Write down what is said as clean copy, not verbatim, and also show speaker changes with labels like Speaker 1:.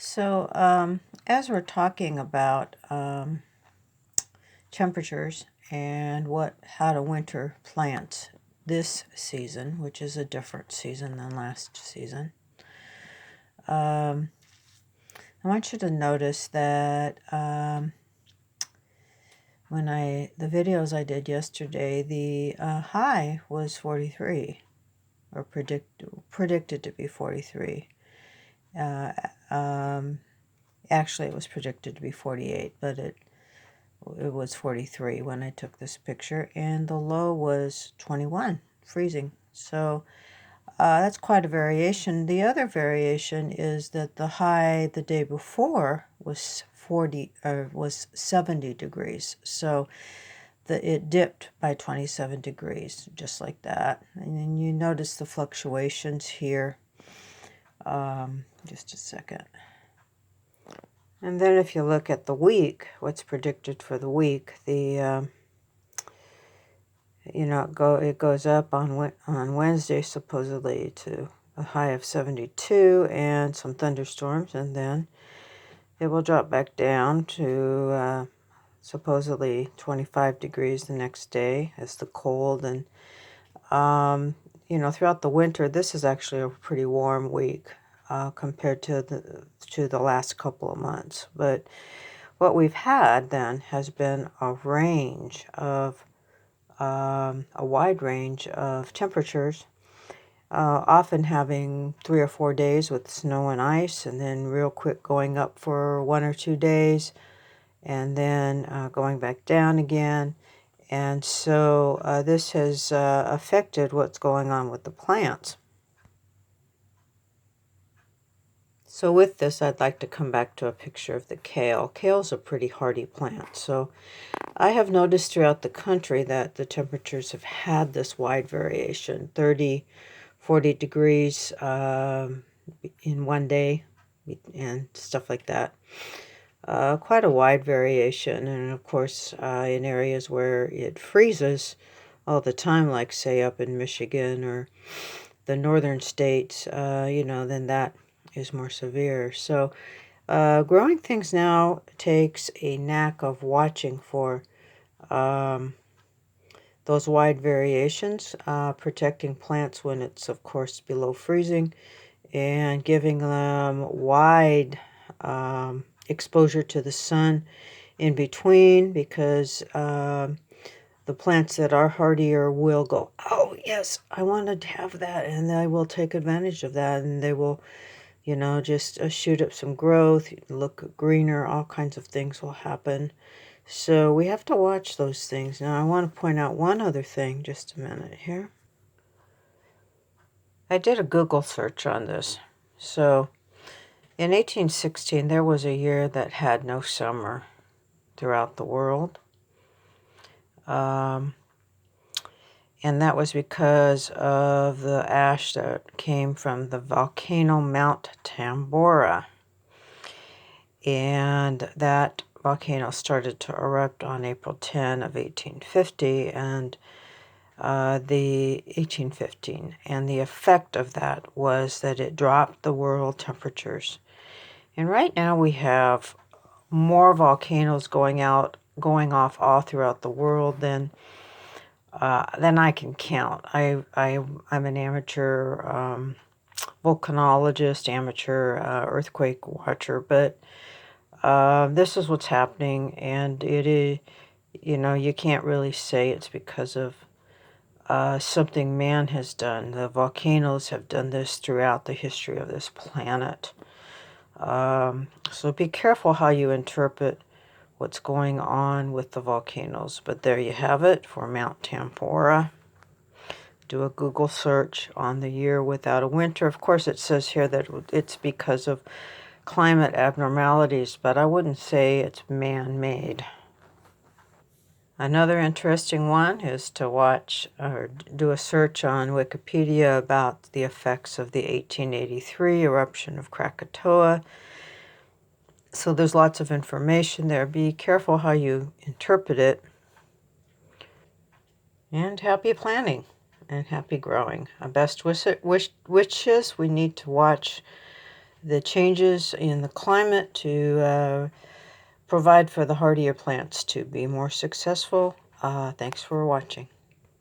Speaker 1: So, as we're talking about temperatures and how to winter plants this season, which is a different season than last season, I want you to notice that the videos I did yesterday, the high was 43, or predicted to be 43. Actually, it was predicted to be 48, but it was 43 when I took this picture, and the low was 21, freezing. So that's quite a variation. The other variation is that the high the day before was 70 degrees. So it dipped by 27 degrees, just like that. And then you notice the fluctuations here. Just a second. And then if you look at the week, what's predicted for the week, it goes up on Wednesday supposedly to a high of 72 and some thunderstorms, and then it will drop back down to supposedly 25 degrees the next day as the cold. And throughout the winter, this is actually a pretty warm week compared to the last couple of months. But what we've had then has been a wide range of temperatures, often having 3 or 4 days with snow and ice, and then real quick going up for 1 or 2 days, and then going back down again. And so this has affected what's going on with the plants. So with this, I'd like to come back to a picture of the kale. Kale's a pretty hardy plant. So I have noticed throughout the country that the temperatures have had this wide variation, 30, 40 degrees in one day and stuff like that. Quite a wide variation. And of course, in areas where it freezes all the time, like say up in Michigan or the northern states, then that is more severe. So growing things now takes a knack of watching for those wide variations, protecting plants when it's, of course, below freezing, and giving them wide exposure to the sun in between, because the plants that are hardier will go, oh, yes, I wanted to have that, and they will take advantage of that, and they will, just shoot up some growth, look greener, all kinds of things will happen. So we have to watch those things. Now, I want to point out one other thing, just a minute here. I did a Google search on this. So in 1816, there was a year that had no summer throughout the world. And that was because of the ash that came from the volcano Mount Tambora. And that volcano started to erupt on April 10 of 1850, and the 1815. And the effect of that was that it dropped the world temperatures. And right now we have more volcanoes going off all throughout the world than I can count. I'm an amateur volcanologist, amateur earthquake watcher, but this is what's happening, and it is, you can't really say it's because of something man has done. The volcanoes have done this throughout the history of this planet. So be careful how you interpret what's going on with the volcanoes. But there you have it for Mount Tambora. Do a Google search on the year without a winter. Of course, it says here that it's because of climate abnormalities, but I wouldn't say it's man-made. Another interesting one is to watch or do a search on Wikipedia about the effects of the 1883 eruption of Krakatoa. So there's lots of information there. Be careful how you interpret it. And happy planting and happy growing. Best wishes, we need to watch the changes in the climate to provide for the hardier plants to be more successful. Thanks for watching.